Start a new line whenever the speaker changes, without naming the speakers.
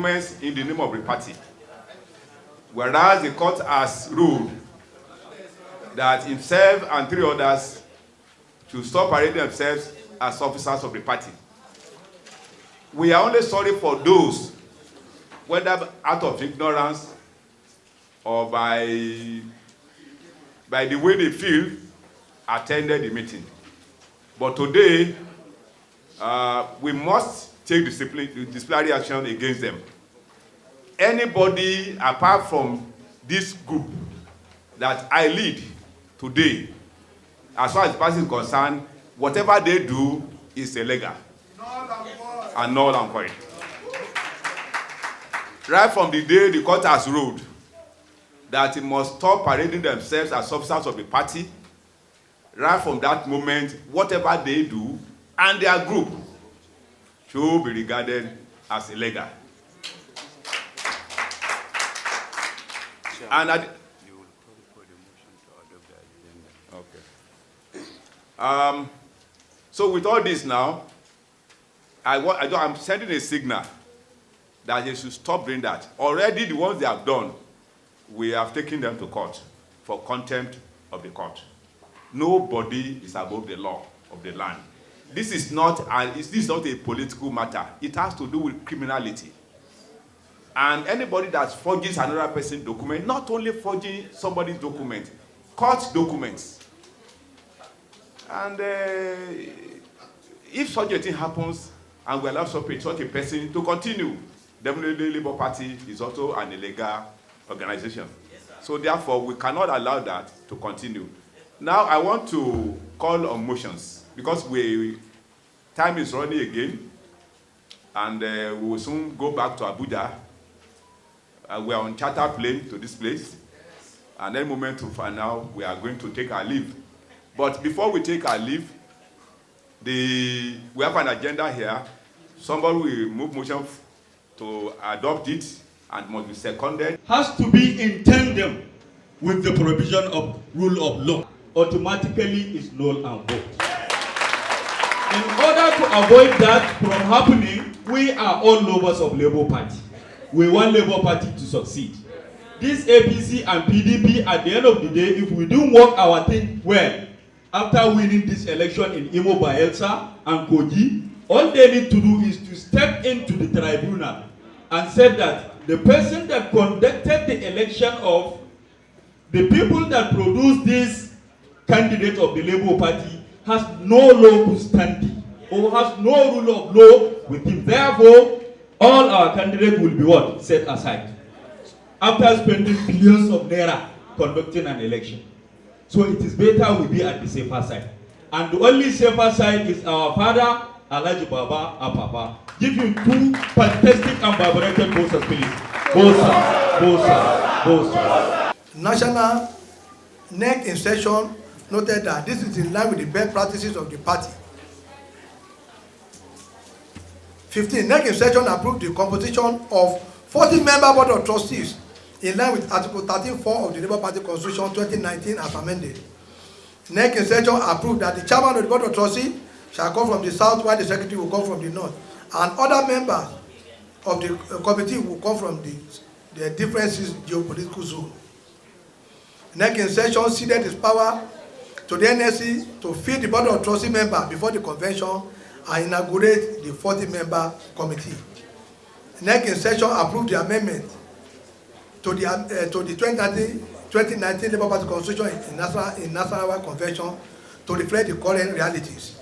documents in the name of the party. Whereas the court has ruled that himself and 3 others should stop parading themselves as officers of the party. We are only sorry for those, whether out of ignorance or by the way they feel, attended the meeting. But today, we must take disciplinary action against them. Anybody apart from this group that I lead today, as far as the party is concerned, whatever they do is illegal and null and void. Right from the day the court has ruled that it must stop parading themselves as officers of the party, right from that moment, whatever they do and their group should be regarded as illegal. And you will call for the motion to adopt the agenda. Okay. So with all this now, I'm sending a signal that they should stop doing that. Already the ones they have done, we have taken them to court for contempt of the court. Nobody is above the law of the land. This is not a political matter. It has to do with criminality. And anybody that forges another person's document, not only forging somebody's document, court documents. And if such a thing happens and we allow such a person to continue, definitely the Labour Party is also an illegal organization. So therefore, we cannot allow that to continue. Now I want to call on motions because time is running again, and we will soon go back to Abuja. We are on charter plane to this place, and any moment from now we are going to take our leave. But before we take our leave, we have an agenda here. Somebody will move motion to adopt it and must be seconded.
Has to be in tandem with the provision of rule of law. Automatically is null and void. In order to avoid that from happening, we are all lovers of Labour Party. We want Labour Party to succeed. This APC and PDP, at the end of the day, if we don't work our thing well, after winning this election in Imo, Bayelsa and Kogi, all they need to do is to step into the tribunal and say that the person that conducted the election of the people that produced this candidate of the Labour Party has no lawful standing or has no rule of law with him. Therefore, all our candidates will be what? Set aside. After spending billions of naira conducting an election. So it is better we be at the safer side. And the only safer side is our father, Alhaji Baba Apapa. Give you 2 fantastic and vibrated bosses, please. Bosa.
National NEC in session noted that this is in line with the best practices of the party. 15. NEC in session approved the composition of 40-member board of trustees in line with Article 13(4) of the Labour Party Constitution 2019 as amended. NEC in session approved that the chairman of the board of trustees shall come from the south, while the secretary will come from the north, and other members of the committee will come from the different geopolitical zone. NEC in session ceded its power to the NEC to fill the board of trustee member before the convention and inaugurate the 40-member committee. NEC in session approved the amendment to the 2019 Labour Party Constitution in National Convention to reflect the current realities.